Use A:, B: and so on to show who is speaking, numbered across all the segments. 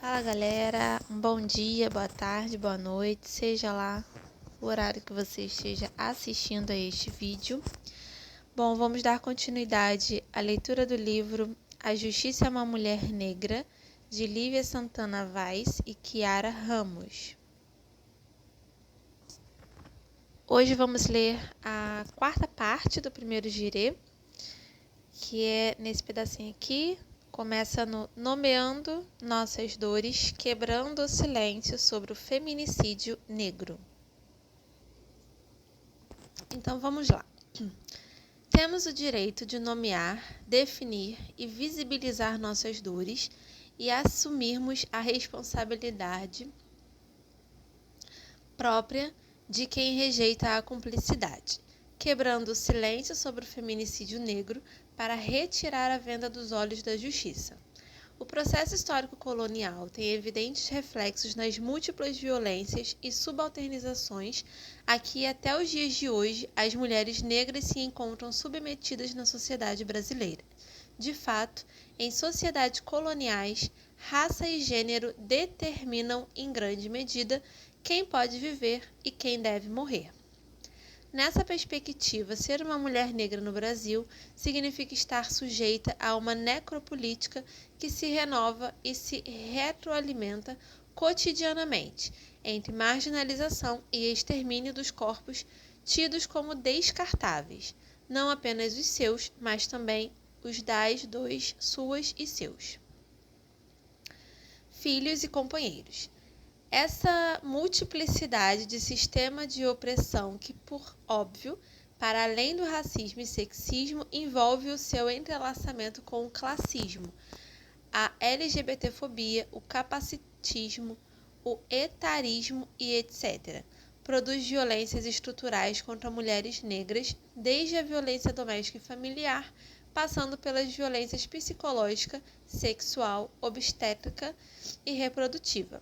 A: Fala galera, um bom dia, boa tarde, boa noite, seja lá o horário que você esteja assistindo a este vídeo. Bom, vamos dar continuidade à leitura do livro A Justiça é uma Mulher Negra, de Lívia Santana Vaz e Kiara Ramos. Hoje vamos ler a quarta parte do primeiro girê, que é nesse pedacinho aqui. Começa no Nomeando Nossas Dores, Quebrando o Silêncio sobre o Feminicídio Negro. Então vamos lá. Temos o direito de nomear, definir e visibilizar nossas dores e assumirmos a responsabilidade própria de quem rejeita a cumplicidade, quebrando o silêncio sobre o feminicídio negro para retirar a venda dos olhos da justiça. O processo histórico colonial tem evidentes reflexos nas múltiplas violências e subalternizações a que até os dias de hoje as mulheres negras se encontram submetidas na sociedade brasileira. De fato, em sociedades coloniais, raça e gênero determinam em grande medida quem pode viver e quem deve morrer. Nessa perspectiva, ser uma mulher negra no Brasil significa estar sujeita a uma necropolítica que se renova e se retroalimenta cotidianamente, entre marginalização e extermínio dos corpos tidos como descartáveis, não apenas os seus, mas também os das, dos, suas e seus filhos e companheiros. Essa multiplicidade de sistema de opressão que, por óbvio, para além do racismo e sexismo, envolve o seu entrelaçamento com o classismo, a LGBTfobia, o capacitismo, o etarismo e etc., produz violências estruturais contra mulheres negras, desde a violência doméstica e familiar, passando pelas violências psicológica, sexual, obstétrica e reprodutiva,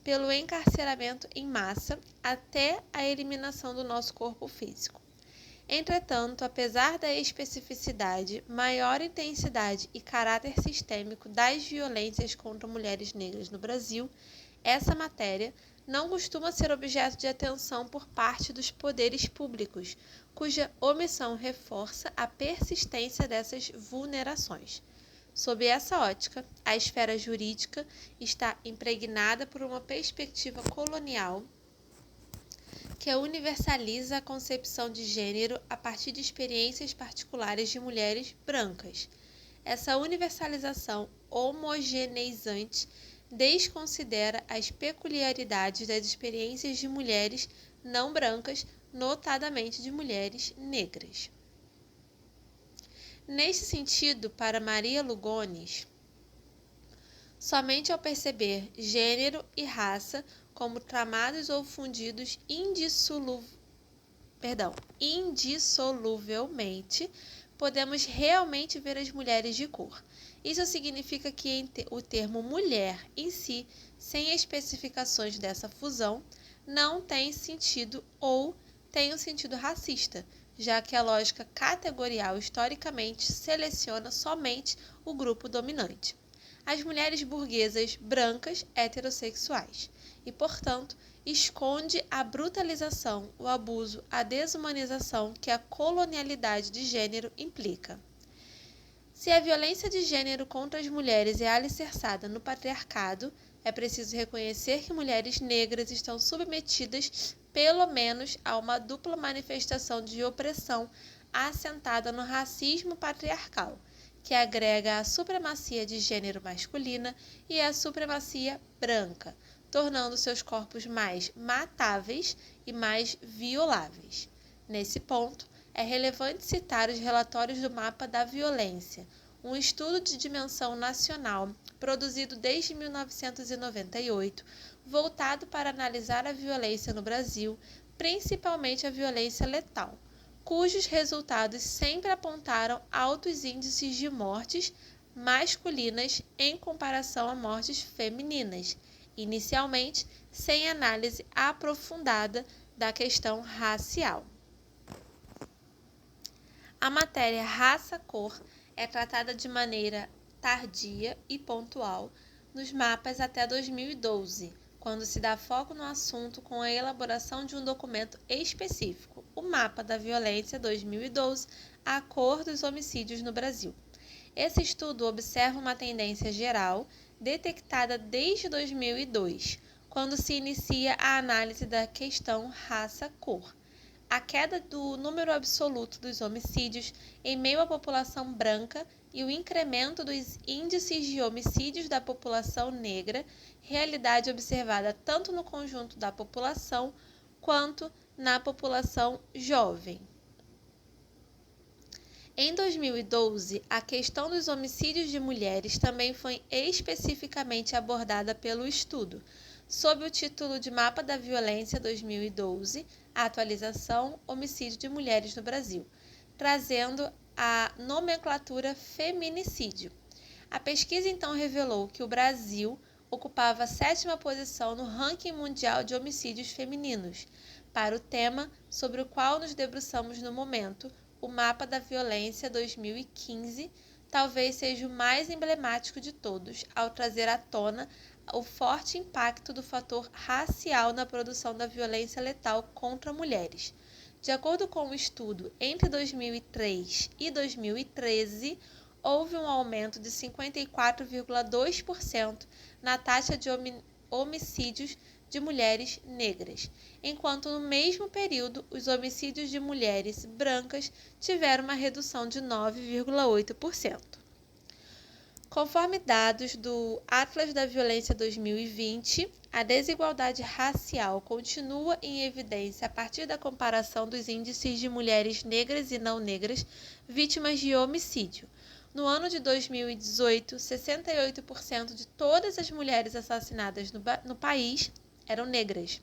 A: pelo encarceramento em massa até a eliminação do nosso corpo físico. Entretanto, apesar da especificidade, maior intensidade e caráter sistêmico das violências contra mulheres negras no Brasil, essa matéria não costuma ser objeto de atenção por parte dos poderes públicos, cuja omissão reforça a persistência dessas vulnerações. Sob essa ótica, a esfera jurídica está impregnada por uma perspectiva colonial que universaliza a concepção de gênero a partir de experiências particulares de mulheres brancas. Essa universalização homogeneizante desconsidera as peculiaridades das experiências de mulheres não brancas, notadamente de mulheres negras. Neste sentido, para Maria Lugones, somente ao perceber gênero e raça como tramados ou fundidos indissoluvelmente, podemos realmente ver as mulheres de cor. Isso significa que o termo mulher em si, sem especificações dessa fusão, não tem sentido ou tem um sentido racista, já que a lógica categorial historicamente seleciona somente o grupo dominante, as mulheres burguesas brancas heterossexuais, e, portanto, esconde a brutalização, o abuso, a desumanização que a colonialidade de gênero implica. Se a violência de gênero contra as mulheres é alicerçada no patriarcado, é preciso reconhecer que mulheres negras estão submetidas, pelo menos, a uma dupla manifestação de opressão assentada no racismo patriarcal, que agrega a supremacia de gênero masculina e a supremacia branca, tornando seus corpos mais matáveis e mais violáveis. Nesse ponto, é relevante citar os relatórios do Mapa da Violência, um estudo de dimensão nacional produzido desde 1998, voltado para analisar a violência no Brasil, principalmente a violência letal, cujos resultados sempre apontaram altos índices de mortes masculinas em comparação a mortes femininas, inicialmente sem análise aprofundada da questão racial. A matéria raça-cor é tratada de maneira tardia e pontual nos mapas até 2012, quando se dá foco no assunto com a elaboração de um documento específico, o Mapa da Violência 2012, a cor dos homicídios no Brasil. Esse estudo observa uma tendência geral detectada desde 2002, quando se inicia a análise da questão raça-cor. A queda do número absoluto dos homicídios em meio à população branca e o incremento dos índices de homicídios da população negra, realidade observada tanto no conjunto da população quanto na população jovem. Em 2012, a questão dos homicídios de mulheres também foi especificamente abordada pelo estudo, sob o título de Mapa da Violência 2012, a atualização Homicídio de Mulheres no Brasil, trazendo a nomenclatura feminicídio. A pesquisa então revelou que o Brasil ocupava a 7ª posição no ranking mundial de homicídios femininos. Para o tema sobre o qual nos debruçamos no momento, o Mapa da Violência 2015 talvez seja o mais emblemático de todos, ao trazer à tona o forte impacto do fator racial na produção da violência letal contra mulheres. De acordo com o estudo, entre 2003 e 2013, houve um aumento de 54,2% na taxa de homicídios de mulheres negras, enquanto no mesmo período os homicídios de mulheres brancas tiveram uma redução de 9,8%. Conforme dados do Atlas da Violência 2020, a desigualdade racial continua em evidência a partir da comparação dos índices de mulheres negras e não negras vítimas de homicídio. No ano de 2018, 68% de todas as mulheres assassinadas no país eram negras.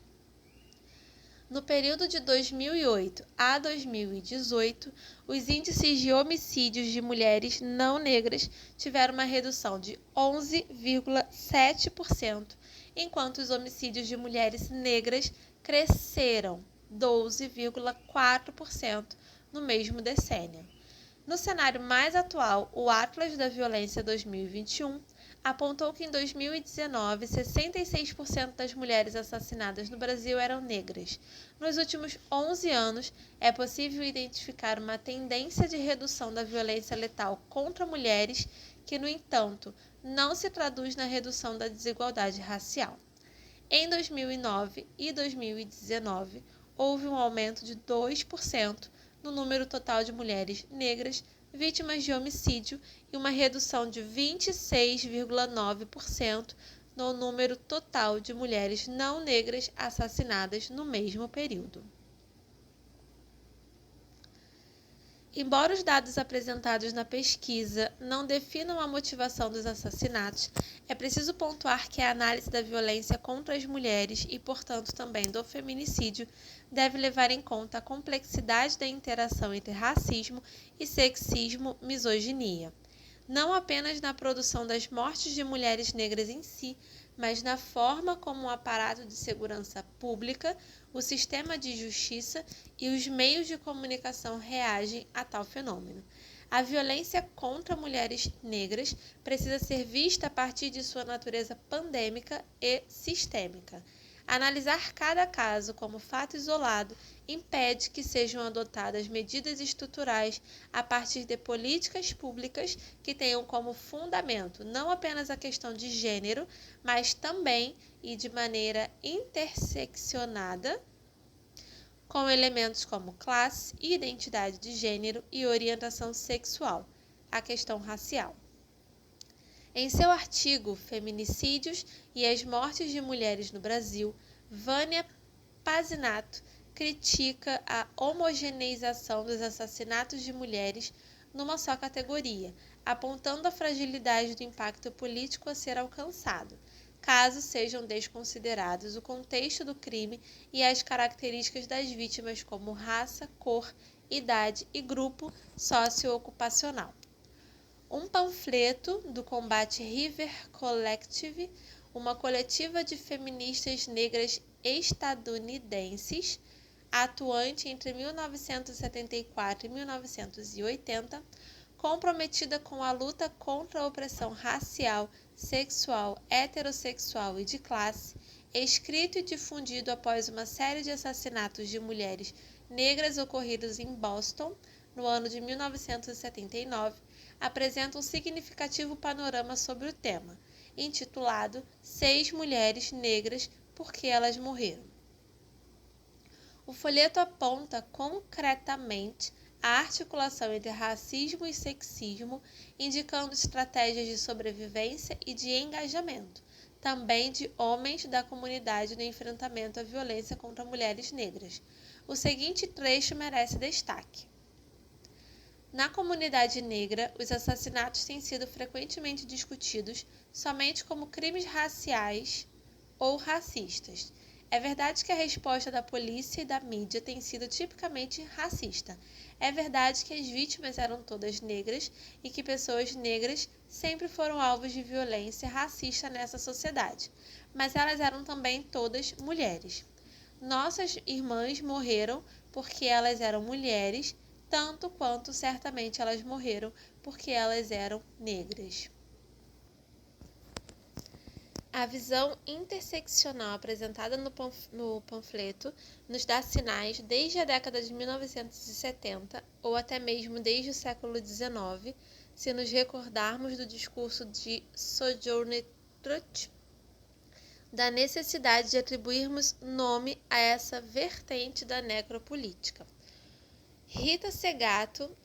A: No período de 2008 a 2018, os índices de homicídios de mulheres não negras tiveram uma redução de 11,7%, enquanto os homicídios de mulheres negras cresceram 12,4% no mesmo decênio. No cenário mais atual, o Atlas da Violência 2021 apontou que em 2019, 66% das mulheres assassinadas no Brasil eram negras. Nos últimos 11 anos, é possível identificar uma tendência de redução da violência letal contra mulheres que, no entanto, não se traduz na redução da desigualdade racial. Em 2009 e 2019, houve um aumento de 2% no número total de mulheres negras vítimas de homicídio e uma redução de 26,9% no número total de mulheres não negras assassinadas no mesmo período. Embora os dados apresentados na pesquisa não definam a motivação dos assassinatos, é preciso pontuar que a análise da violência contra as mulheres e, portanto, também do feminicídio deve levar em conta a complexidade da interação entre racismo e sexismo, misoginia, não apenas na produção das mortes de mulheres negras em si, mas na forma como o aparato de segurança pública, o sistema de justiça e os meios de comunicação reagem a tal fenômeno. A violência contra mulheres negras precisa ser vista a partir de sua natureza pandêmica e sistêmica. Analisar cada caso como fato isolado impede que sejam adotadas medidas estruturais a partir de políticas públicas que tenham como fundamento não apenas a questão de gênero, mas também e de maneira interseccionada com elementos como classe, identidade de gênero e orientação sexual, a questão racial. Em seu artigo Feminicídios e as Mortes de Mulheres no Brasil, Vânia Pazinato critica a homogeneização dos assassinatos de mulheres numa só categoria, apontando a fragilidade do impacto político a ser alcançado, caso sejam desconsiderados o contexto do crime e as características das vítimas como raça, cor, idade e grupo socioocupacional. Um panfleto do Combat River Collective, uma coletiva de feministas negras estadunidenses, atuante entre 1974 e 1980, comprometida com a luta contra a opressão racial, sexual, heterossexual e de classe, escrito e difundido após uma série de assassinatos de mulheres negras ocorridos em Boston no ano de 1979, apresenta um significativo panorama sobre o tema, intitulado Seis Mulheres Negras Porque Elas Morreram. O folheto aponta concretamente a articulação entre racismo e sexismo, indicando estratégias de sobrevivência e de engajamento, também de homens da comunidade no enfrentamento à violência contra mulheres negras. O seguinte trecho merece destaque. Na comunidade negra, os assassinatos têm sido frequentemente discutidos somente como crimes raciais ou racistas. É verdade que a resposta da polícia e da mídia tem sido tipicamente racista. É verdade que as vítimas eram todas negras e que pessoas negras sempre foram alvos de violência racista nessa sociedade, mas elas eram também todas mulheres. Nossas irmãs morreram porque elas eram mulheres, tanto quanto certamente elas morreram porque elas eram negras. A visão interseccional apresentada no panfleto nos dá sinais desde a década de 1970 ou até mesmo desde o século XIX, se nos recordarmos do discurso de Sojourner Truth, da necessidade de atribuirmos nome a essa vertente da necropolítica. Rita Segato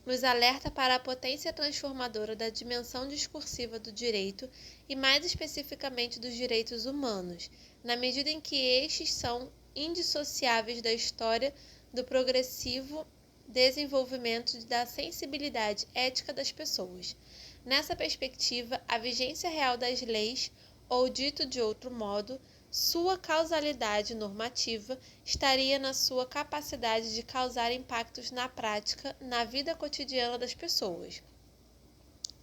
A: nos alerta para a potência transformadora da dimensão discursiva do direito e, mais especificamente, dos direitos humanos, na medida em que estes são indissociáveis da história do progressivo desenvolvimento da sensibilidade ética das pessoas. Nessa perspectiva, a vigência real das leis, ou dito de outro modo, sua causalidade normativa estaria na sua capacidade de causar impactos na prática, na vida cotidiana das pessoas.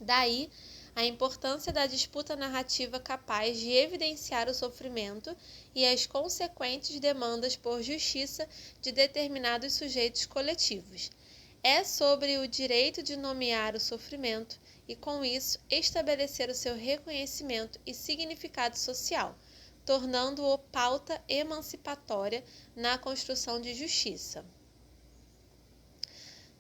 A: Daí, a importância da disputa narrativa capaz de evidenciar o sofrimento e as consequentes demandas por justiça de determinados sujeitos coletivos. É sobre o direito de nomear o sofrimento e, com isso, estabelecer o seu reconhecimento e significado social, tornando-o pauta emancipatória na construção de justiça.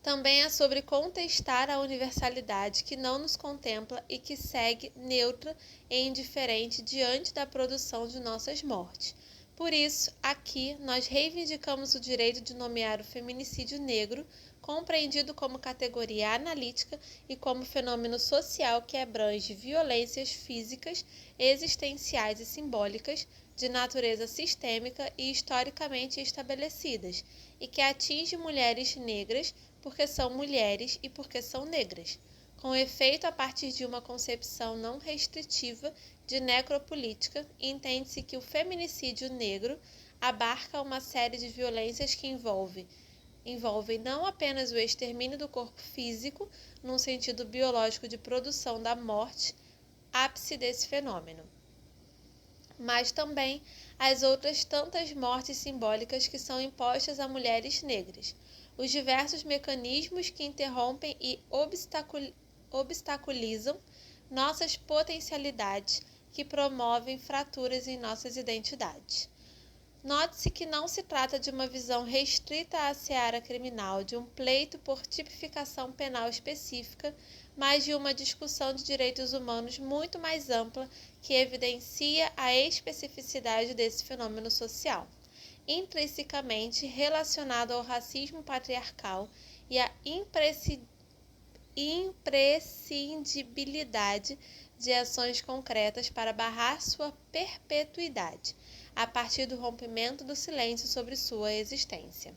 A: Também é sobre contestar a universalidade que não nos contempla e que segue neutra e indiferente diante da produção de nossas mortes. Por isso, aqui nós reivindicamos o direito de nomear o feminicídio negro, compreendido como categoria analítica e como fenômeno social que abrange violências físicas, existenciais e simbólicas, de natureza sistêmica e historicamente estabelecidas, e que atinge mulheres negras porque são mulheres e porque são negras, com efeito a partir de uma concepção não restritiva de necropolítica, entende-se que o feminicídio negro abarca uma série de violências que envolvem não apenas o extermínio do corpo físico, num sentido biológico de produção da morte, ápice desse fenômeno, mas também as outras tantas mortes simbólicas que são impostas a mulheres negras, os diversos mecanismos que interrompem e obstaculizam nossas potencialidades, que promovem fraturas em nossas identidades. Note-se que não se trata de uma visão restrita à seara criminal, de um pleito por tipificação penal específica, mas de uma discussão de direitos humanos muito mais ampla que evidencia a especificidade desse fenômeno social, intrinsecamente relacionado ao racismo patriarcal e à imprescindibilidade de ações concretas para barrar sua perpetuidade, a partir do rompimento do silêncio sobre sua existência.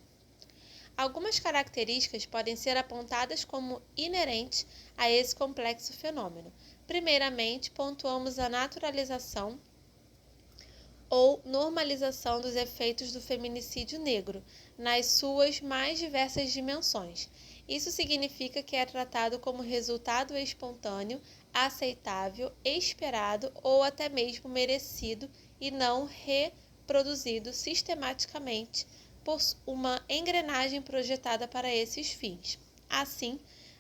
A: Algumas características podem ser apontadas como inerentes a esse complexo fenômeno. Primeiramente, pontuamos a naturalização ou normalização dos efeitos do feminicídio negro, nas suas mais diversas dimensões. Isso significa que é tratado como resultado espontâneo, aceitável, esperado ou até mesmo merecido e não reproduzido sistematicamente por uma engrenagem projetada para esses fins. Assim,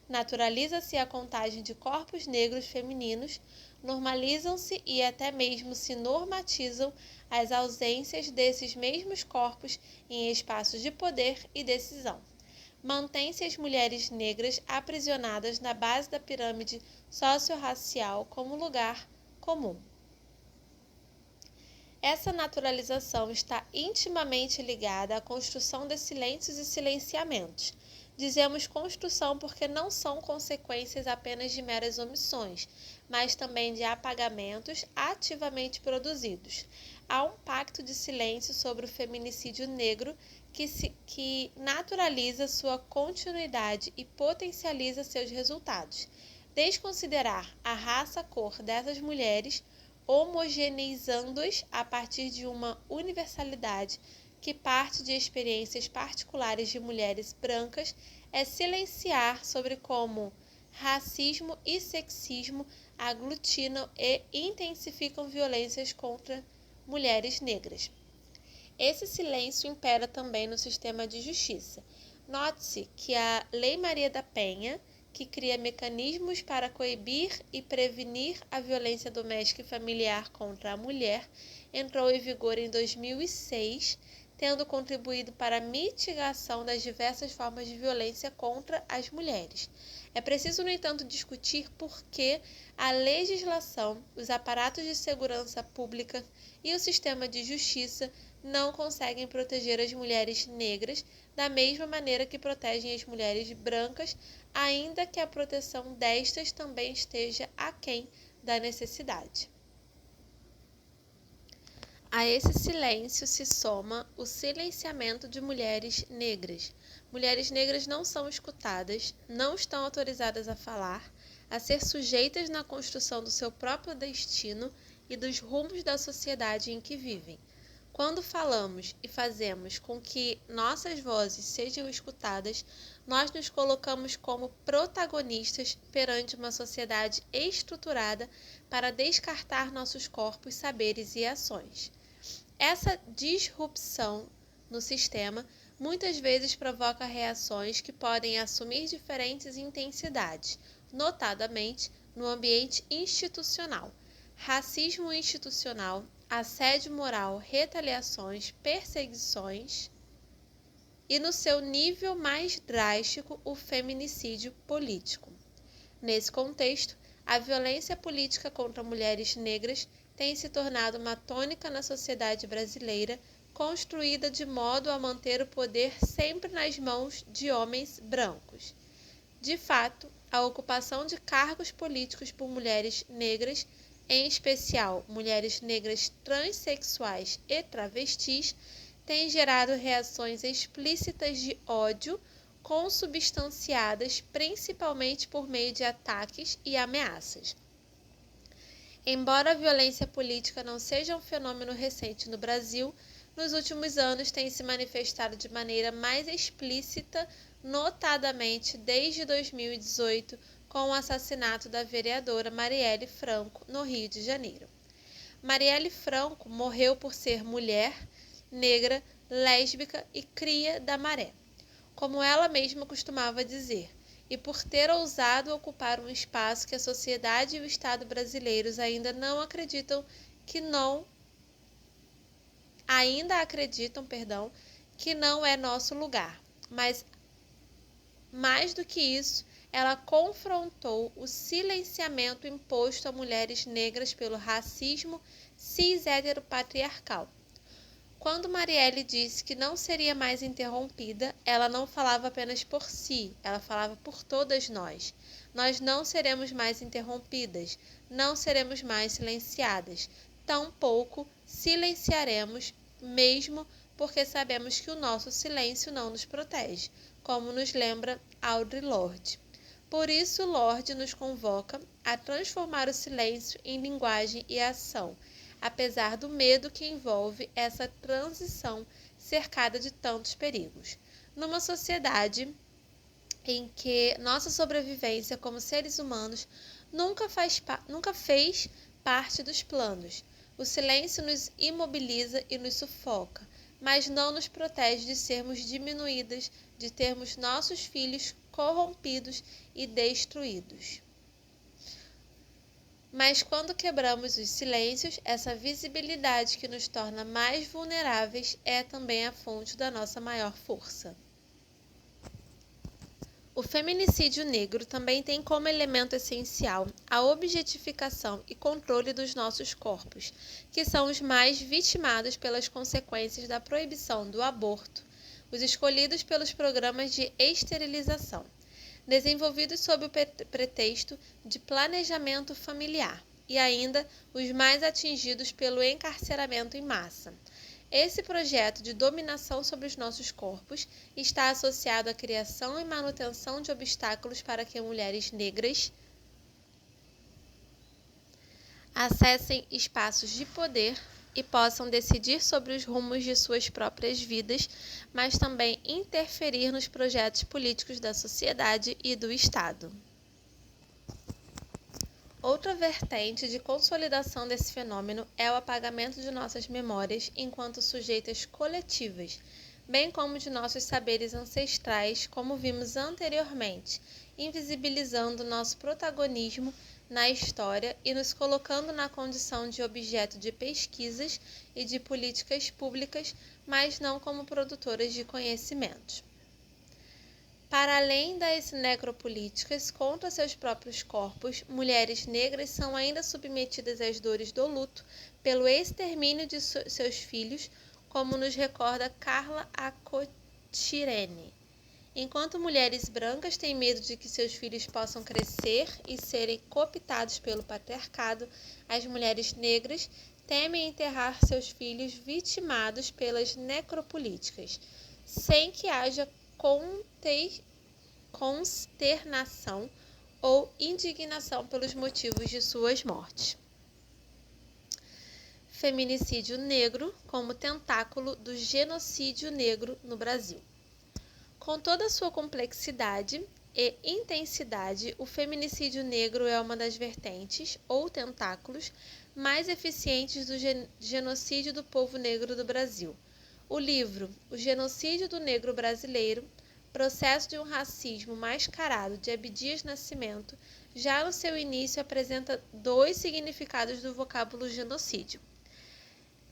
A: naturaliza-se a contagem de corpos negros femininos, Normalizam-se e até mesmo se normatizam as ausências desses mesmos corpos em espaços de poder e decisão. Mantém-se as mulheres negras aprisionadas na base da pirâmide socio-racial como lugar comum. Essa naturalização está intimamente ligada à construção de silêncios e silenciamentos. Dizemos construção porque não são consequências apenas de meras omissões, mas também de apagamentos ativamente produzidos. Há um pacto de silêncio sobre o feminicídio negro que naturaliza sua continuidade e potencializa seus resultados. Desconsiderar a raça-cor dessas mulheres, homogeneizando-as a partir de uma universalidade que parte de experiências particulares de mulheres brancas, é silenciar sobre como racismo e sexismo aglutinam e intensificam violências contra mulheres negras. Esse silêncio impera também no sistema de justiça. Note-se que a Lei Maria da Penha, que cria mecanismos para coibir e prevenir a violência doméstica e familiar contra a mulher, entrou em vigor em 2006, tendo contribuído para a mitigação das diversas formas de violência contra as mulheres. É preciso, no entanto, discutir por que a legislação, os aparatos de segurança pública e o sistema de justiça não conseguem proteger as mulheres negras da mesma maneira que protegem as mulheres brancas, ainda que a proteção destas também esteja aquém da necessidade. A esse silêncio se soma o silenciamento de mulheres negras. Mulheres negras não são escutadas, não estão autorizadas a falar, a ser sujeitas na construção do seu próprio destino e dos rumos da sociedade em que vivem. Quando falamos e fazemos com que nossas vozes sejam escutadas, nós nos colocamos como protagonistas perante uma sociedade estruturada para descartar nossos corpos, saberes e ações. Essa disrupção no sistema muitas vezes provoca reações que podem assumir diferentes intensidades, notadamente no ambiente institucional. Racismo institucional, assédio moral, retaliações, perseguições e, no seu nível mais drástico, o feminicídio político. Nesse contexto, a violência política contra mulheres negras tem se tornado uma tônica na sociedade brasileira, construída de modo a manter o poder sempre nas mãos de homens brancos. De fato, a ocupação de cargos políticos por mulheres negras, em especial mulheres negras transexuais e travestis, tem gerado reações explícitas de ódio, consubstanciadas principalmente por meio de ataques e ameaças. Embora a violência política não seja um fenômeno recente no Brasil, nos últimos anos tem se manifestado de maneira mais explícita, notadamente desde 2018, com o assassinato da vereadora Marielle Franco, no Rio de Janeiro. Marielle Franco morreu por ser mulher, negra, lésbica e cria da maré, como ela mesma costumava dizer, e por ter ousado ocupar um espaço que a sociedade e o Estado brasileiros ainda acreditam que não é nosso lugar. Mas, mais do que isso, ela confrontou o silenciamento imposto a mulheres negras pelo racismo cis-heteropatriarcal. Quando Marielle disse que não seria mais interrompida, ela não falava apenas por si, ela falava por todas nós. Nós não seremos mais interrompidas, não seremos mais silenciadas, tampouco silenciaremos, mesmo porque sabemos que o nosso silêncio não nos protege, como nos lembra Audre Lorde. Por isso, Lorde nos convoca a transformar o silêncio em linguagem e ação, apesar do medo que envolve essa transição cercada de tantos perigos. Numa sociedade em que nossa sobrevivência como seres humanos nunca fez parte dos planos, o silêncio nos imobiliza e nos sufoca, mas não nos protege de sermos diminuídas, de termos nossos filhos corrompidos e destruídos. Mas quando quebramos os silêncios, essa visibilidade que nos torna mais vulneráveis é também a fonte da nossa maior força. O feminicídio negro também tem como elemento essencial a objetificação e controle dos nossos corpos, que são os mais vitimados pelas consequências da proibição do aborto, os escolhidos pelos programas de esterilização, desenvolvidos sob o pretexto de planejamento familiar, e ainda os mais atingidos pelo encarceramento em massa. Esse projeto de dominação sobre os nossos corpos está associado à criação e manutenção de obstáculos para que mulheres negras acessem espaços de poder e possam decidir sobre os rumos de suas próprias vidas, mas também interferir nos projetos políticos da sociedade e do Estado. Outra vertente de consolidação desse fenômeno é o apagamento de nossas memórias enquanto sujeitas coletivas, bem como de nossos saberes ancestrais, como vimos anteriormente, invisibilizando nosso protagonismo na história e nos colocando na condição de objeto de pesquisas e de políticas públicas, mas não como produtoras de conhecimentos. Para além das necropolíticas contra seus próprios corpos, mulheres negras são ainda submetidas às dores do luto pelo extermínio de seus filhos, como nos recorda Carla Acotirene. Enquanto mulheres brancas têm medo de que seus filhos possam crescer e serem cooptados pelo patriarcado, as mulheres negras temem enterrar seus filhos vitimados pelas necropolíticas, sem que haja consternação ou indignação pelos motivos de suas mortes. Feminicídio negro como tentáculo do genocídio negro no Brasil. Com toda a sua complexidade e intensidade, o feminicídio negro é uma das vertentes, ou tentáculos, mais eficientes do genocídio do povo negro do Brasil. O livro O Genocídio do Negro Brasileiro, Processo de um Racismo Mascarado, de Abdias Nascimento, já no seu início apresenta dois significados do vocábulo genocídio.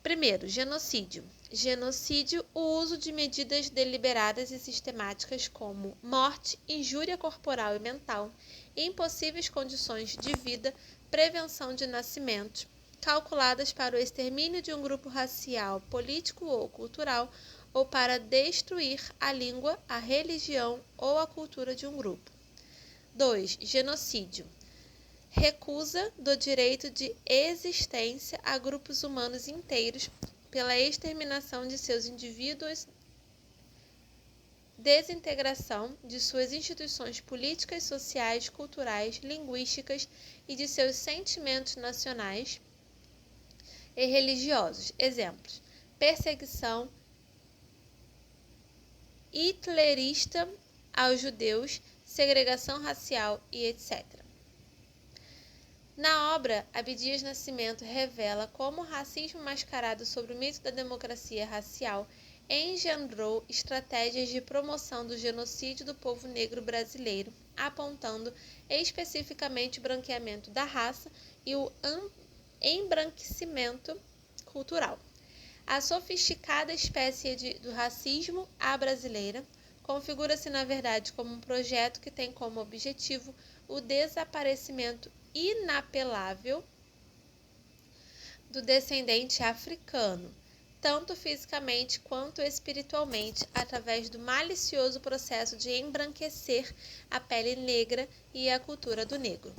A: Primeiro, genocídio. Genocídio, o uso de medidas deliberadas e sistemáticas como morte, injúria corporal e mental, impossíveis condições de vida, prevenção de nascimentos, calculadas para o extermínio de um grupo racial, político ou cultural, ou para destruir a língua, a religião ou a cultura de um grupo. 2. Genocídio. Recusa do direito de existência a grupos humanos inteiros pela exterminação de seus indivíduos, desintegração de suas instituições políticas, sociais, culturais, linguísticas e de seus sentimentos nacionais e religiosos. Exemplos: perseguição hitlerista aos judeus, segregação racial e etc. Na obra, Abdias Nascimento revela como o racismo mascarado sob o mito da democracia racial engendrou estratégias de promoção do genocídio do povo negro brasileiro, apontando especificamente o branqueamento da raça e o embranquecimento cultural. A sofisticada espécie do racismo à brasileira configura-se, na verdade, como um projeto que tem como objetivo o desaparecimento inapelável do descendente africano, tanto fisicamente quanto espiritualmente, através do malicioso processo de embranquecer a pele negra e a cultura do negro.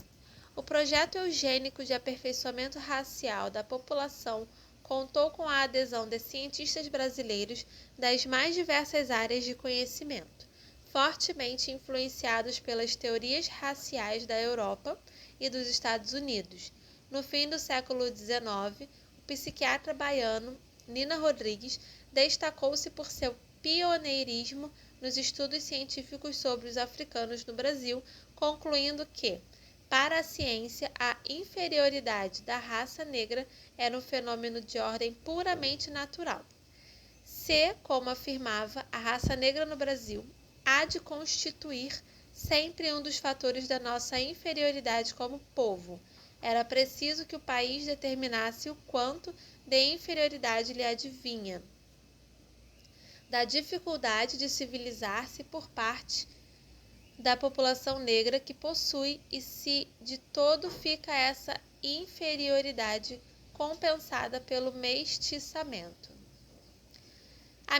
A: O projeto eugênico de aperfeiçoamento racial da população contou com a adesão de cientistas brasileiros das mais diversas áreas de conhecimento, fortemente influenciados pelas teorias raciais da Europa e dos Estados Unidos. No fim do século XIX, o psiquiatra baiano Nina Rodrigues destacou-se por seu pioneirismo nos estudos científicos sobre os africanos no Brasil, concluindo que, para a ciência, a inferioridade da raça negra era um fenômeno de ordem puramente natural. Se, como afirmava, a raça negra no Brasil há de constituir sempre um dos fatores da nossa inferioridade como povo, Era preciso que o país determinasse o quanto de inferioridade lhe advinha, da dificuldade de civilizar-se por parte da população negra que possui e se de todo fica essa inferioridade compensada pelo mestiçamento. A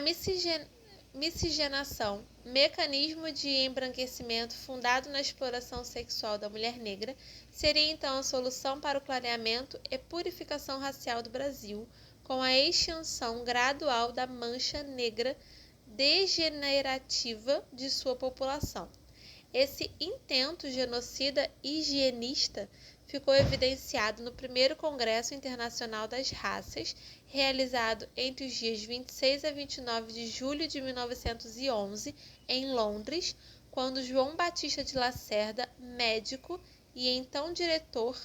A: miscigenação, mecanismo de embranquecimento fundado na exploração sexual da mulher negra, seria então a solução para o clareamento e purificação racial do Brasil, com a extinção gradual da mancha negra degenerativa de sua população. Esse intento genocida higienista ficou evidenciado no primeiro Congresso Internacional das Raças, realizado entre os dias 26 a 29 de julho de 1911, em Londres, quando João Batista de Lacerda, médico e então diretor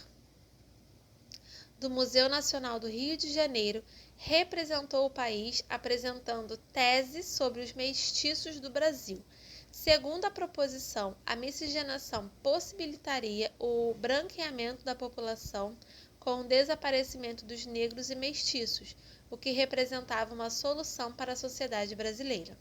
A: do Museu Nacional do Rio de Janeiro, representou o país apresentando teses sobre os mestiços do Brasil. Segundo a proposição, a miscigenação possibilitaria o branqueamento da população com o desaparecimento dos negros e mestiços, o que representava uma solução para a sociedade brasileira.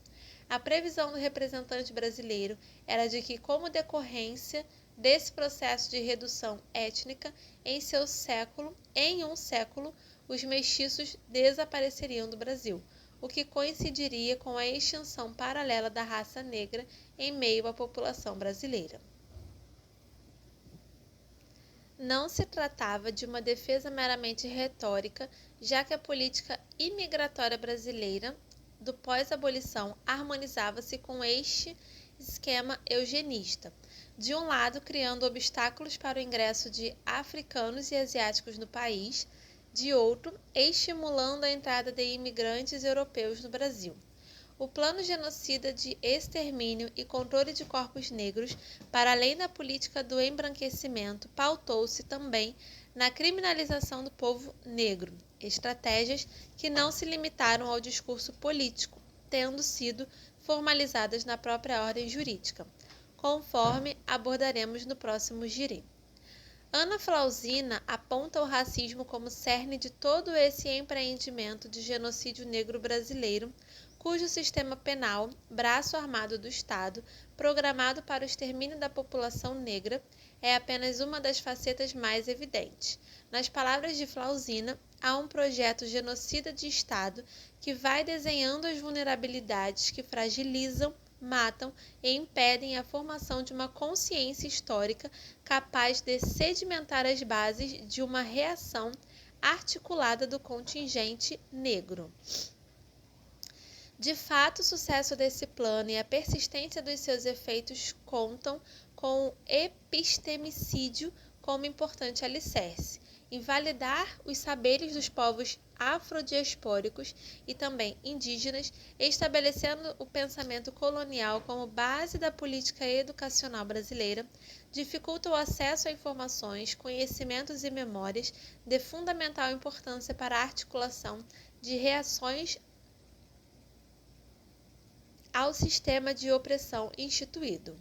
A: A previsão do representante brasileiro era de que, como decorrência desse processo de redução étnica, em um século, os mestiços desapareceriam do Brasil, o que coincidiria com a extinção paralela da raça negra em meio à população brasileira. Não se tratava de uma defesa meramente retórica, já que a política imigratória brasileira do pós-abolição harmonizava-se com este esquema eugenista, de um lado criando obstáculos para o ingresso de africanos e asiáticos no país, de outro, estimulando a entrada de imigrantes europeus no Brasil. O plano genocida de extermínio e controle de corpos negros, para além da política do embranquecimento, pautou-se também na criminalização do povo negro, estratégias que não se limitaram ao discurso político, tendo sido formalizadas na própria ordem jurídica, conforme abordaremos no próximo Girê. Ana Flausina aponta o racismo como cerne de todo esse empreendimento de genocídio negro brasileiro, cujo sistema penal, braço armado do Estado, programado para o extermínio da população negra, é apenas uma das facetas mais evidentes. Nas palavras de Flausina, há um projeto genocida de Estado que vai desenhando as vulnerabilidades que fragilizam, matam e impedem a formação de uma consciência histórica capaz de sedimentar as bases de uma reação articulada do contingente negro. De fato, o sucesso desse plano e a persistência dos seus efeitos contam com o epistemicídio como importante alicerce. Invalidar os saberes dos povos afrodiaspóricos e também indígenas, estabelecendo o pensamento colonial como base da política educacional brasileira, dificulta o acesso a informações, conhecimentos e memórias de fundamental importância para a articulação de reações ao sistema de opressão instituído.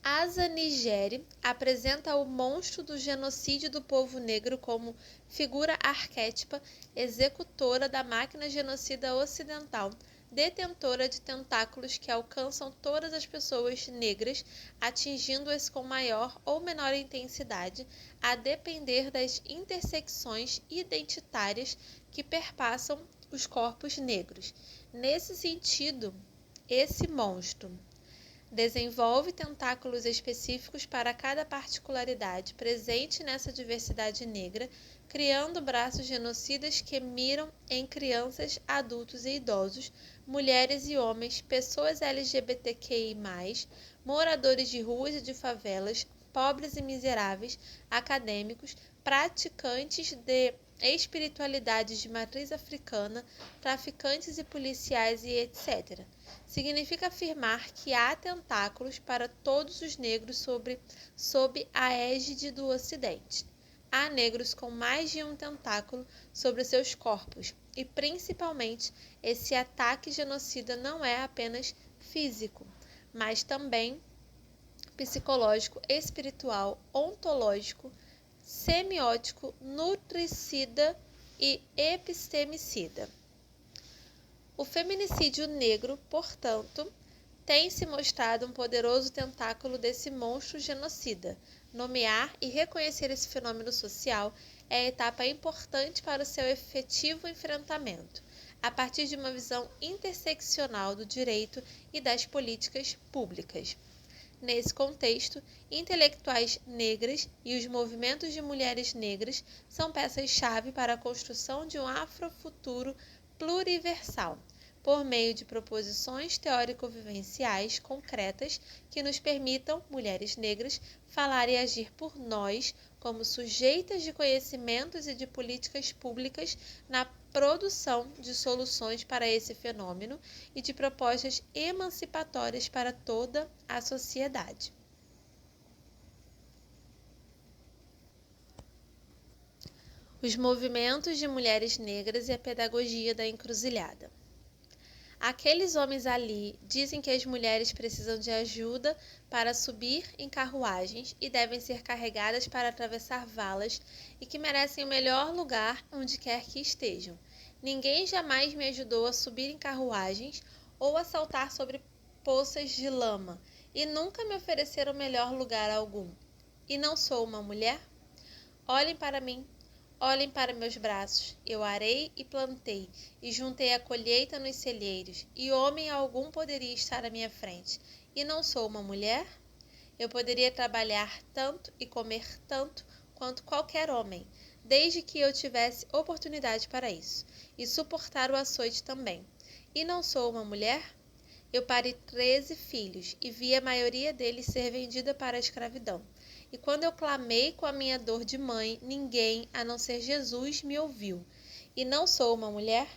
A: Asa Nigeri apresenta o monstro do genocídio do povo negro como figura arquétipa, executora da máquina genocida ocidental, detentora de tentáculos que alcançam todas as pessoas negras, atingindo-as com maior ou menor intensidade, a depender das intersecções identitárias que perpassam os corpos negros. Nesse sentido, esse monstro desenvolve tentáculos específicos para cada particularidade presente nessa diversidade negra, criando braços genocidas que miram em crianças, adultos e idosos, mulheres e homens, pessoas LGBTQI+, moradores de ruas e de favelas, pobres e miseráveis, acadêmicos, praticantes de espiritualidades de matriz africana, traficantes e policiais e etc. Significa afirmar que há tentáculos para todos os negros sob a égide do Ocidente. Há negros com mais de um tentáculo sobre seus corpos, e principalmente esse ataque genocida não é apenas físico, mas também psicológico, espiritual, ontológico, semiótico, nutricida e epistemicida. O feminicídio negro, portanto, tem se mostrado um poderoso tentáculo desse monstro genocida. Nomear e reconhecer esse fenômeno social é a etapa importante para o seu efetivo enfrentamento, a partir de uma visão interseccional do direito e das políticas públicas. Nesse contexto, intelectuais negras e os movimentos de mulheres negras são peças-chave para a construção de um afrofuturo pluriversal, por meio de proposições teórico-vivenciais concretas que nos permitam, mulheres negras, falar e agir por nós, como sujeitas de conhecimentos e de políticas públicas na produção de soluções para esse fenômeno e de propostas emancipatórias para toda a sociedade. Os movimentos de mulheres negras e a pedagogia da encruzilhada. Aqueles homens ali dizem que as mulheres precisam de ajuda para subir em carruagens e devem ser carregadas para atravessar valas e que merecem o melhor lugar onde quer que estejam. Ninguém jamais me ajudou a subir em carruagens ou a saltar sobre poças de lama e nunca me ofereceram melhor lugar algum. E não sou uma mulher? Olhem para mim. Olhem para meus braços, eu arei e plantei, e juntei a colheita nos celeiros, e homem algum poderia estar à minha frente. E não sou uma mulher? Eu poderia trabalhar tanto e comer tanto quanto qualquer homem, desde que eu tivesse oportunidade para isso, e suportar o açoite também. E não sou uma mulher? Eu pari 13 filhos, e vi a maioria deles ser vendida para a escravidão. E quando eu clamei com a minha dor de mãe, ninguém, a não ser Jesus, me ouviu. E não sou uma mulher?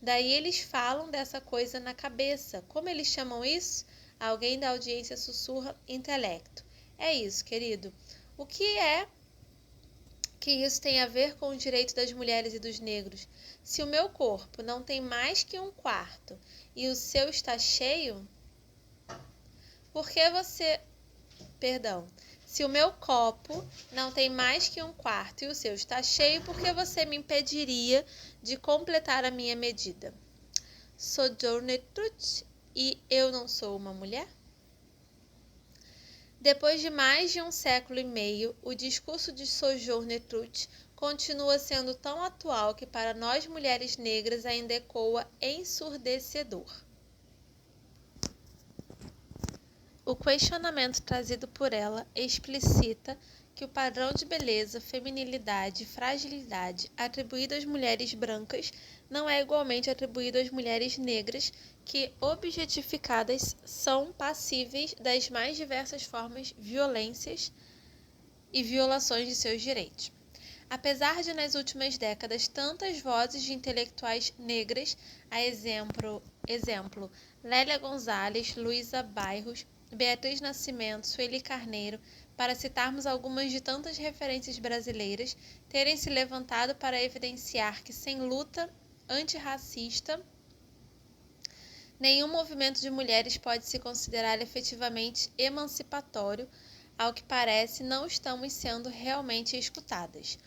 A: Daí eles falam dessa coisa na cabeça. Como eles chamam isso? Alguém da audiência sussurra: intelecto. É isso, querido. O que é que isso tem a ver com o direito das mulheres e dos negros? Se o meu corpo não tem mais que um quarto e o seu está cheio, por que você... Se o meu copo não tem mais que um quarto e o seu está cheio, por que você me impediria de completar a minha medida? Sojourner Truth, e eu não sou uma mulher? Depois de mais de um século e meio, o discurso de Sojourner Truth continua sendo tão atual que para nós mulheres negras ainda ecoa ensurdecedor. O questionamento trazido por ela explicita que o padrão de beleza, feminilidade e fragilidade atribuído às mulheres brancas não é igualmente atribuído às mulheres negras, que, objetificadas, são passíveis das mais diversas formas, violências e violações de seus direitos. Apesar de, nas últimas décadas, tantas vozes de intelectuais negras, a exemplo Lélia Gonzalez, Luísa Bairros, Beatriz Nascimento, Sueli Carneiro, para citarmos algumas de tantas referências brasileiras, terem se levantado para evidenciar que, sem luta antirracista, nenhum movimento de mulheres pode se considerar efetivamente emancipatório. Ao que parece, não estamos sendo realmente escutadas.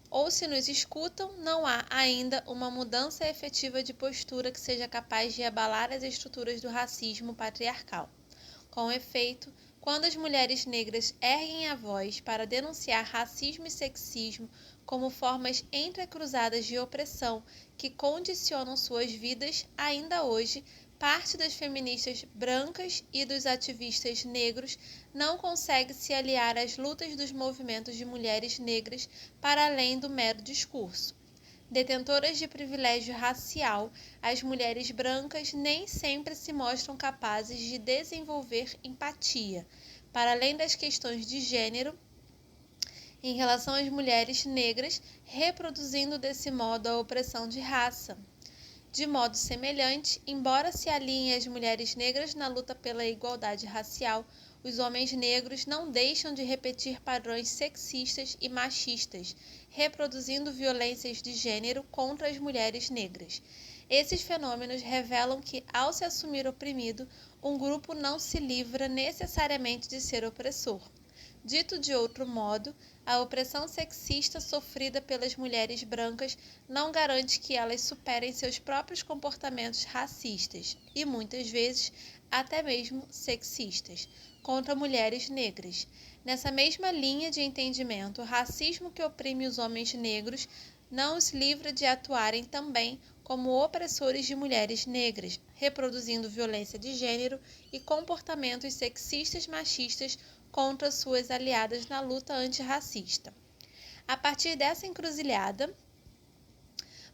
A: Ou, se nos escutam, não há ainda uma mudança efetiva de postura que seja capaz de abalar as estruturas do racismo patriarcal. Com efeito, quando as mulheres negras erguem a voz para denunciar racismo e sexismo como formas entrecruzadas de opressão que condicionam suas vidas, ainda hoje, parte das feministas brancas e dos ativistas negros não consegue se aliar às lutas dos movimentos de mulheres negras para além do mero discurso. Detentoras de privilégio racial, as mulheres brancas nem sempre se mostram capazes de desenvolver empatia, para além das questões de gênero, em relação às mulheres negras, reproduzindo desse modo a opressão de raça. De modo semelhante, embora se alinhem as mulheres negras na luta pela igualdade racial, os homens negros não deixam de repetir padrões sexistas e machistas, reproduzindo violências de gênero contra as mulheres negras. Esses fenômenos revelam que, ao se assumir oprimido, um grupo não se livra necessariamente de ser opressor. Dito de outro modo, a opressão sexista sofrida pelas mulheres brancas não garante que elas superem seus próprios comportamentos racistas e, muitas vezes, até mesmo sexistas, contra mulheres negras. Nessa mesma linha de entendimento, o racismo que oprime os homens negros não os livra de atuarem também como opressores de mulheres negras, reproduzindo violência de gênero e comportamentos sexistas machistas contra suas aliadas na luta antirracista. A partir dessa encruzilhada,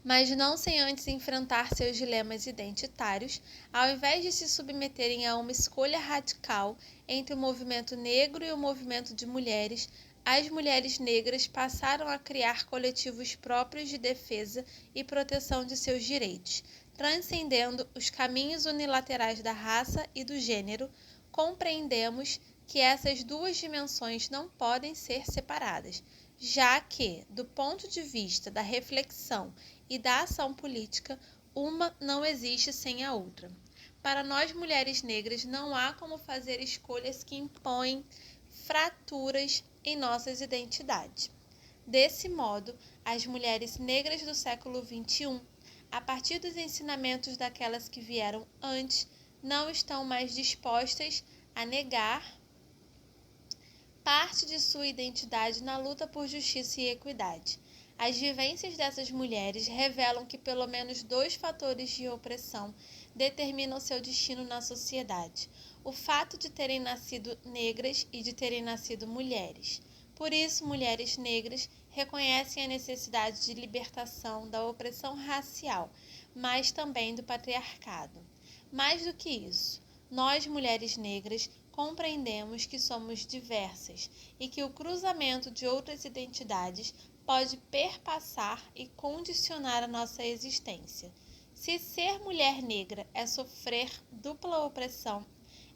A: mas não sem antes enfrentar seus dilemas identitários, ao invés de se submeterem a uma escolha radical entre o movimento negro e o movimento de mulheres, as mulheres negras passaram a criar coletivos próprios de defesa e proteção de seus direitos, transcendendo os caminhos unilaterais da raça e do gênero. Compreendemos que essas duas dimensões não podem ser separadas, já que, do ponto de vista da reflexão e da ação política, uma não existe sem a outra. Para nós mulheres negras, não há como fazer escolhas que impõem fraturas em nossas identidades. Desse modo, as mulheres negras do século XXI, a partir dos ensinamentos daquelas que vieram antes, não estão mais dispostas a negar parte de sua identidade na luta por justiça e equidade. As vivências dessas mulheres revelam que pelo menos dois fatores de opressão determinam seu destino na sociedade: o fato de terem nascido negras e de terem nascido mulheres. Por isso, mulheres negras reconhecem a necessidade de libertação da opressão racial, mas também do patriarcado. Mais do que isso, nós, mulheres negras, compreendemos que somos diversas e que o cruzamento de outras identidades pode perpassar e condicionar a nossa existência. Se ser mulher negra é sofrer dupla opressão,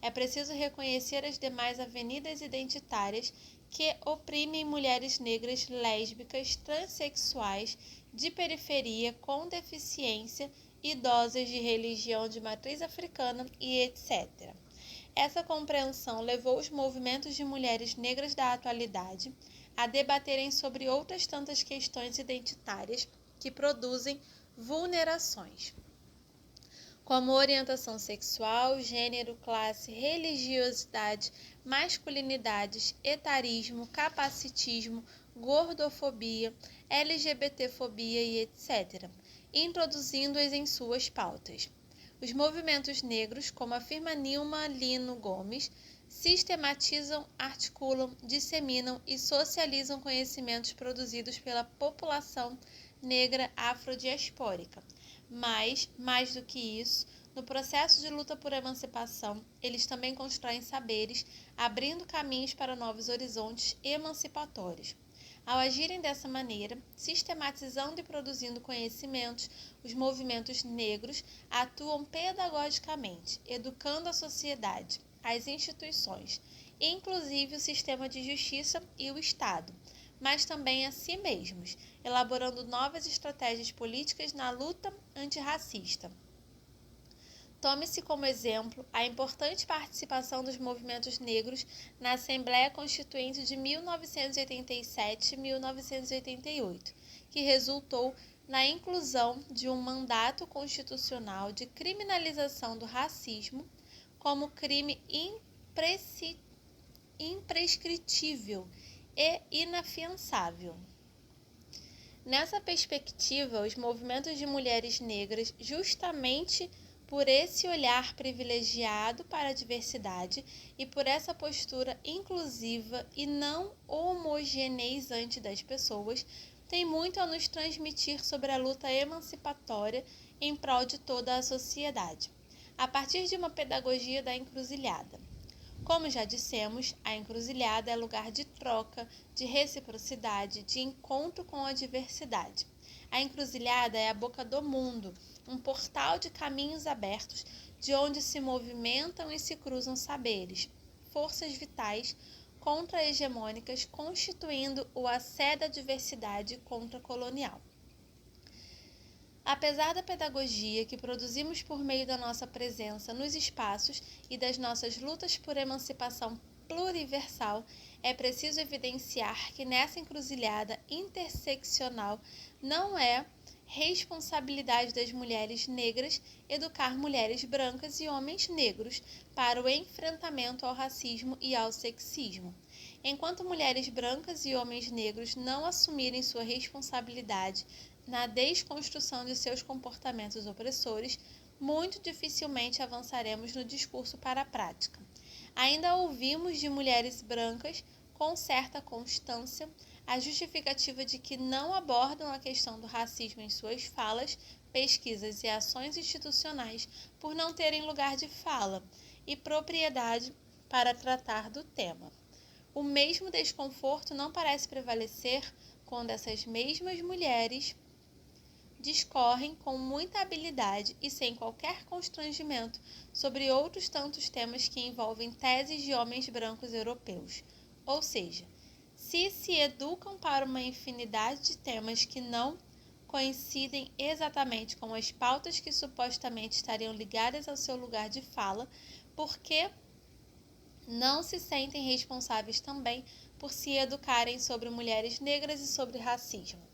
A: é preciso reconhecer as demais avenidas identitárias que oprimem mulheres negras lésbicas, transexuais, de periferia, com deficiência, idosas de religião de matriz africana e etc. Essa compreensão levou os movimentos de mulheres negras da atualidade a debaterem sobre outras tantas questões identitárias que produzem vulnerações, como orientação sexual, gênero, classe, religiosidade, masculinidades, etarismo, capacitismo, gordofobia, LGBTfobia e etc., introduzindo-as em suas pautas. Os movimentos negros, como afirma Nilma Lino Gomes, sistematizam, articulam, disseminam e socializam conhecimentos produzidos pela população negra afrodiaspórica. Mas, mais do que isso, no processo de luta por emancipação, eles também constroem saberes, abrindo caminhos para novos horizontes emancipatórios. Ao agirem dessa maneira, sistematizando e produzindo conhecimentos, os movimentos negros atuam pedagogicamente, educando a sociedade, as instituições, inclusive o sistema de justiça e o Estado, mas também a si mesmos, elaborando novas estratégias políticas na luta antirracista. Tome-se como exemplo a importante participação dos movimentos negros na Assembleia Constituinte de 1987 e 1988, que resultou na inclusão de um mandato constitucional de criminalização do racismo como crime imprescritível e inafiançável. Nessa perspectiva, os movimentos de mulheres negras, justamente por esse olhar privilegiado para a diversidade e por essa postura inclusiva e não homogeneizante das pessoas, tem muito a nos transmitir sobre a luta emancipatória em prol de toda a sociedade, a partir de uma pedagogia da encruzilhada. Como já dissemos, a encruzilhada é lugar de troca, de reciprocidade, de encontro com a diversidade. A encruzilhada é a boca do mundo, um portal de caminhos abertos, de onde se movimentam e se cruzam saberes, forças vitais contra-hegemônicas, constituindo o assédio à diversidade contra-colonial. Apesar da pedagogia que produzimos por meio da nossa presença nos espaços e das nossas lutas por emancipação pluriversal, é preciso evidenciar que nessa encruzilhada interseccional não é responsabilidade das mulheres negras educar mulheres brancas e homens negros para o enfrentamento ao racismo e ao sexismo. Enquanto mulheres brancas e homens negros não assumirem sua responsabilidade na desconstrução de seus comportamentos opressores, muito dificilmente avançaremos no discurso para a prática. Ainda ouvimos de mulheres brancas, com certa constância, a justificativa de que não abordam a questão do racismo em suas falas, pesquisas e ações institucionais por não terem lugar de fala e propriedade para tratar do tema. O mesmo desconforto não parece prevalecer quando essas mesmas mulheres discorrem com muita habilidade e sem qualquer constrangimento sobre outros tantos temas que envolvem teses de homens brancos europeus. Ou seja, se educam para uma infinidade de temas que não coincidem exatamente com as pautas que supostamente estariam ligadas ao seu lugar de fala, porque não se sentem responsáveis também por se educarem sobre mulheres negras e sobre racismo.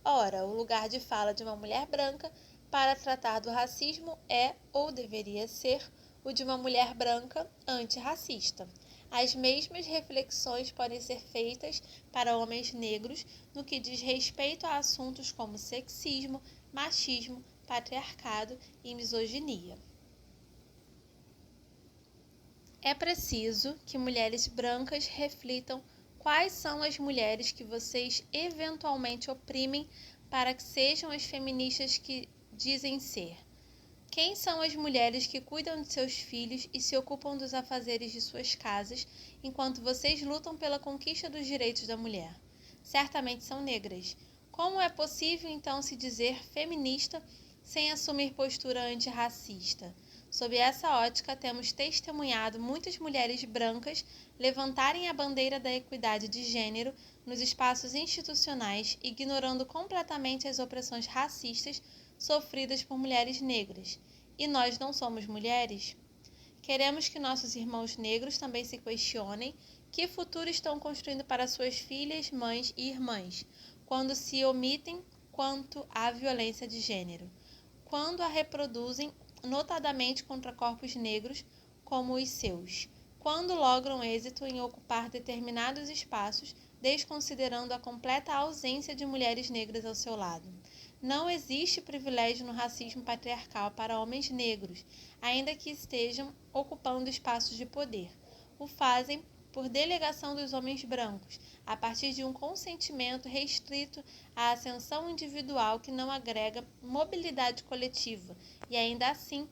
A: Ora, o lugar de fala de uma mulher branca para tratar do racismo é, ou deveria ser, o de uma mulher branca antirracista. As mesmas reflexões podem ser feitas para homens negros no que diz respeito a assuntos como sexismo, machismo, patriarcado e misoginia. É preciso que mulheres brancas reflitam quais são as mulheres que vocês eventualmente oprimem para que sejam as feministas que dizem ser. Quem são as mulheres que cuidam de seus filhos e se ocupam dos afazeres de suas casas, enquanto vocês lutam pela conquista dos direitos da mulher? Certamente são negras. Como é possível, então, se dizer feminista sem assumir postura antirracista? Sob essa ótica, temos testemunhado muitas mulheres brancas levantarem a bandeira da equidade de gênero nos espaços institucionais, ignorando completamente as opressões racistas sofridas por mulheres negras. E nós não somos mulheres? Queremos que nossos irmãos negros também se questionem que futuro estão construindo para suas filhas, mães e irmãs, quando se omitem quanto à violência de gênero, quando a reproduzem notadamente contra corpos negros como os seus, quando logram êxito em ocupar determinados espaços, desconsiderando a completa ausência de mulheres negras ao seu lado. Não existe privilégio no racismo patriarcal para homens negros, ainda que estejam ocupando espaços de poder. O fazem por delegação dos homens brancos, a partir de um consentimento restrito à ascensão individual que não agrega mobilidade coletiva e ainda assim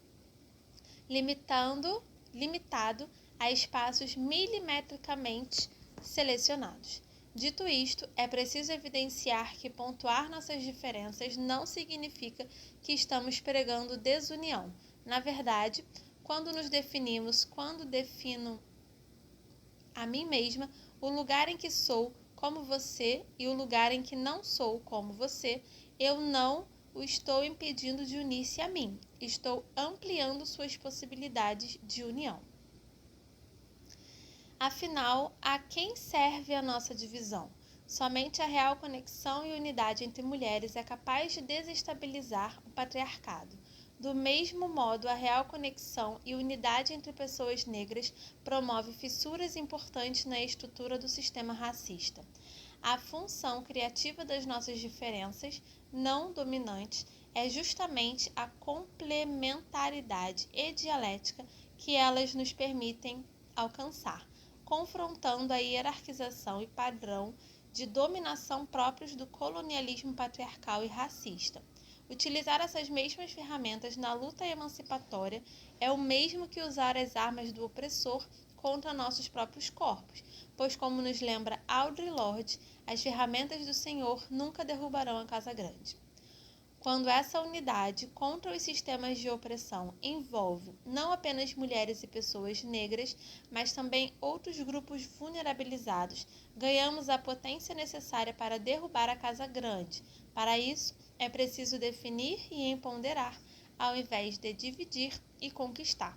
A: limitado a espaços milimetricamente selecionados. Dito isto, é preciso evidenciar que pontuar nossas diferenças não significa que estamos pregando desunião. Na verdade, quando defino a mim mesma, o lugar em que sou como você e o lugar em que não sou como você, eu não o estou impedindo de unir-se a mim. Estou ampliando suas possibilidades de união. Afinal, a quem serve a nossa divisão? Somente a real conexão e unidade entre mulheres é capaz de desestabilizar o patriarcado. Do mesmo modo, a real conexão e unidade entre pessoas negras promove fissuras importantes na estrutura do sistema racista. A função criativa das nossas diferenças não dominantes é justamente a complementaridade e dialética que elas nos permitem alcançar, confrontando a hierarquização e padrão de dominação próprios do colonialismo patriarcal e racista. Utilizar essas mesmas ferramentas na luta emancipatória é o mesmo que usar as armas do opressor contra nossos próprios corpos, pois, como nos lembra Audre Lorde, as ferramentas do Senhor nunca derrubarão a casa grande. Quando essa unidade contra os sistemas de opressão envolve não apenas mulheres e pessoas negras, mas também outros grupos vulnerabilizados, ganhamos a potência necessária para derrubar a casa grande. Para isso, é preciso definir e empoderar, ao invés de dividir e conquistar.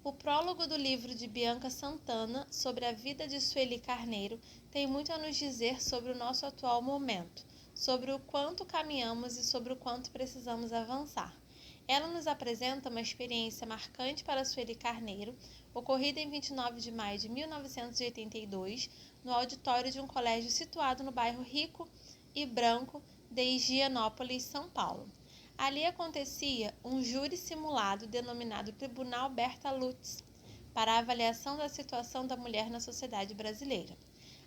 A: O prólogo do livro de Bianca Santana sobre a vida de Sueli Carneiro tem muito a nos dizer sobre o nosso atual momento, sobre o quanto caminhamos e sobre o quanto precisamos avançar. Ela nos apresenta uma experiência marcante para Sueli Carneiro, ocorrida em 29 de maio de 1982, no auditório de um colégio situado no bairro Rico e Branco de Higienópolis, São Paulo. Ali acontecia um júri simulado denominado Tribunal Berta Lutz, para a avaliação da situação da mulher na sociedade brasileira.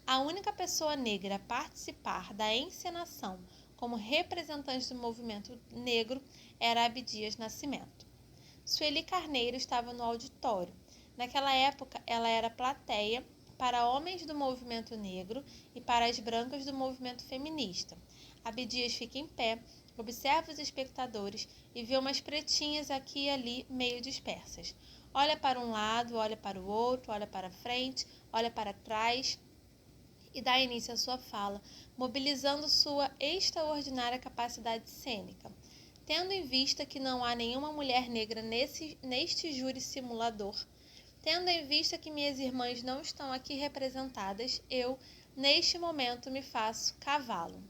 A: A única pessoa negra a participar da encenação como representante do movimento negro era Abdias Nascimento. Sueli Carneiro estava no auditório. Naquela época, ela era plateia para homens do movimento negro e para as brancas do movimento feminista. Abdias fica em pé, observa os espectadores e vê umas pretinhas aqui e ali meio dispersas. Olha para um lado, olha para o outro, olha para frente, olha para trás e dá início à sua fala, mobilizando sua extraordinária capacidade cênica. Tendo em vista que não há nenhuma mulher negra neste júri simulador, tendo em vista que minhas irmãs não estão aqui representadas, eu, neste momento, me faço cavalo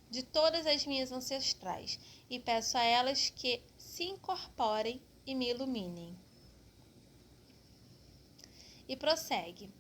A: de todas as minhas ancestrais e peço a elas que se incorporem e me iluminem. E prossegue,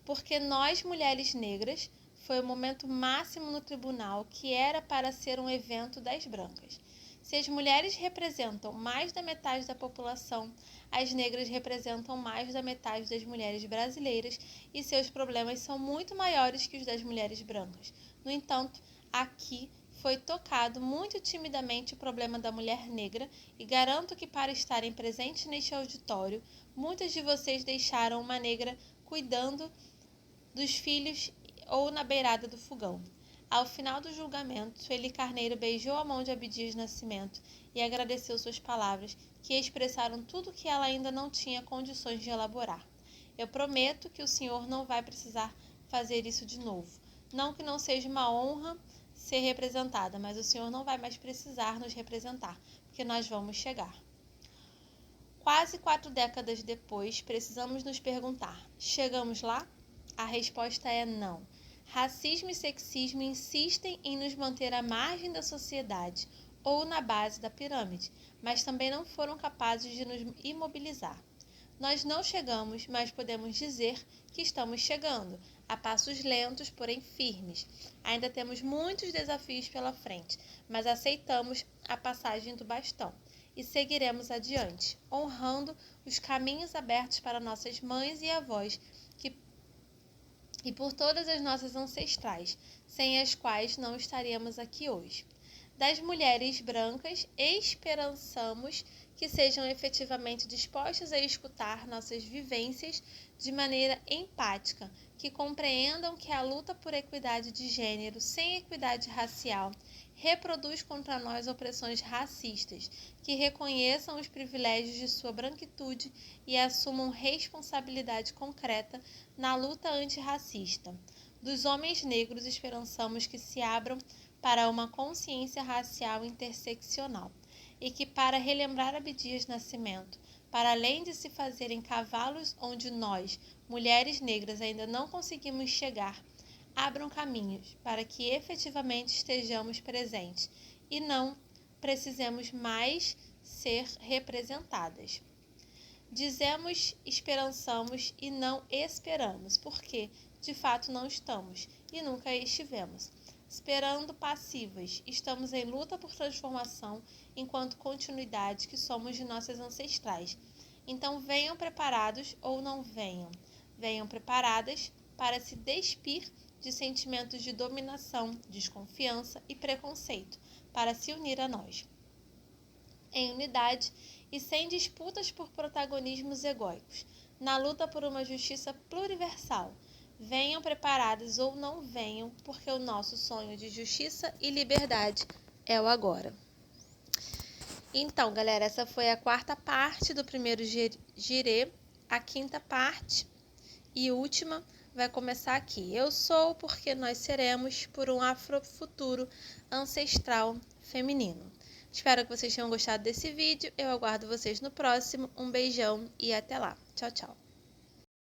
A: porque nós, mulheres negras, foi o momento máximo no tribunal que era para ser um evento das brancas. Se as mulheres representam mais da metade da população, as negras representam mais da metade das mulheres brasileiras e seus problemas são muito maiores que os das mulheres brancas. No entanto, aqui foi tocado muito timidamente o problema da mulher negra e garanto que para estarem presentes neste auditório, muitas de vocês deixaram uma negra cuidando dos filhos ou na beirada do fogão. Ao final do julgamento, Sueli Carneiro beijou a mão de Abdias Nascimento e agradeceu suas palavras, que expressaram tudo que ela ainda não tinha condições de elaborar. Eu prometo que o senhor não vai precisar fazer isso de novo. Não que não seja uma honra ser representada, mas o senhor não vai mais precisar nos representar, porque nós vamos chegar. Quase 4 décadas depois, precisamos nos perguntar: chegamos lá? A resposta é não. Racismo e sexismo insistem em nos manter à margem da sociedade ou na base da pirâmide, mas também não foram capazes de nos imobilizar. Nós não chegamos, mas podemos dizer que estamos chegando, a passos lentos, porém firmes. Ainda temos muitos desafios pela frente, mas aceitamos a passagem do bastão e seguiremos adiante, honrando os caminhos abertos para nossas mães e avós e por todas as nossas ancestrais, sem as quais não estaríamos aqui hoje. Das mulheres brancas, esperançamos que sejam efetivamente dispostas a escutar nossas vivências de maneira empática, que compreendam que a luta por equidade de gênero sem equidade racial reproduz contra nós opressões racistas, que reconheçam os privilégios de sua branquitude e assumam responsabilidade concreta na luta antirracista. Dos homens negros, esperançamos que se abram para uma consciência racial interseccional e que, para relembrar Abdias Nascimento, para além de se fazerem cavalos onde nós, mulheres negras, ainda não conseguimos chegar, abram caminhos para que efetivamente estejamos presentes e não precisemos mais ser representadas. Dizemos esperançamos e não esperamos, porque de fato não estamos e nunca estivemos. Esperando passivas, estamos em luta por transformação enquanto continuidade que somos de nossas ancestrais. Então venham preparados ou não venham. Venham preparadas para se despir de sentimentos de dominação, desconfiança e preconceito, para se unir a nós. Em unidade e sem disputas por protagonismos egóicos, na luta por uma justiça pluriversal. Venham preparadas ou não venham, porque o nosso sonho de justiça e liberdade é o agora. Então, galera, essa foi a 4ª parte do primeiro girê. A 5ª parte e última vai começar aqui. Eu sou porque nós seremos, por um afrofuturo ancestral feminino. Espero que vocês tenham gostado desse vídeo. Eu aguardo vocês no próximo. Um beijão e até lá! Tchau, tchau.